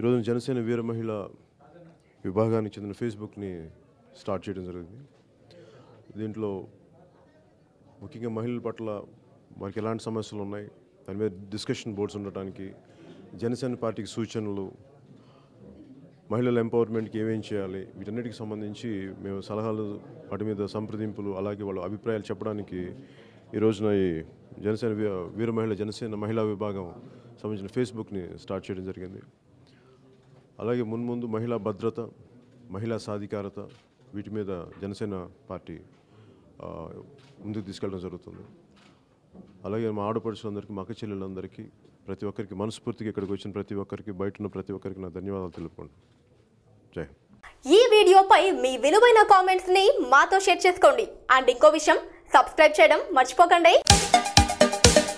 ఈరోజు జనసేన వీర మహిళ విభాగానికి చెందిన ఫేస్బుక్ని స్టార్ట్ చేయడం జరిగింది. దీంట్లో ముఖ్యంగా మహిళల పట్ల వారికి ఎలాంటి సమస్యలు ఉన్నాయి, దాని మీద డిస్కషన్ బోర్డ్స్ ఉండటానికి, జనసేన పార్టీకి సూచనలు, మహిళల ఎంపవర్మెంట్కి ఏమేం చేయాలి, వీటన్నిటికి సంబంధించి మేము సలహాలు, వాటి మీద సంప్రదింపులు, అలాగే వాళ్ళ అభిప్రాయాలు చెప్పడానికి ఈ రోజున ఈ జనసేన వీర మహిళ జనసేన మహిళా విభాగం సంబంధించిన ఫేస్బుక్ని స్టార్ట్ చేయడం జరిగింది. అలాగే మున్ముందు మహిళా భద్రత, మహిళా సాధికారత, వీటి మీద జనసేన పార్టీ ముందుకు తీసుకెళ్ళడం జరుగుతుంది. అలాగే మా ఆడపడుచులందరికీ, మా అక్క చెల్లెలందరికీ, ప్రతి ఒక్కరికి మనస్ఫూర్తిగా ఇక్కడికి వచ్చిన ప్రతి ఒక్కరికి, బయట ఉన్న ప్రతి ఒక్కరికి నా ధన్యవాదాలు తెలుపుకోండి. జై హింద్. ఈ వీడియోపై మీ విలువైన కామెంట్స్ ని మాతో షేర్ చేసుకోండి. అండ్ ఇంకో విషయం, సబ్స్క్రైబ్ చేయడం మర్చిపోకండి.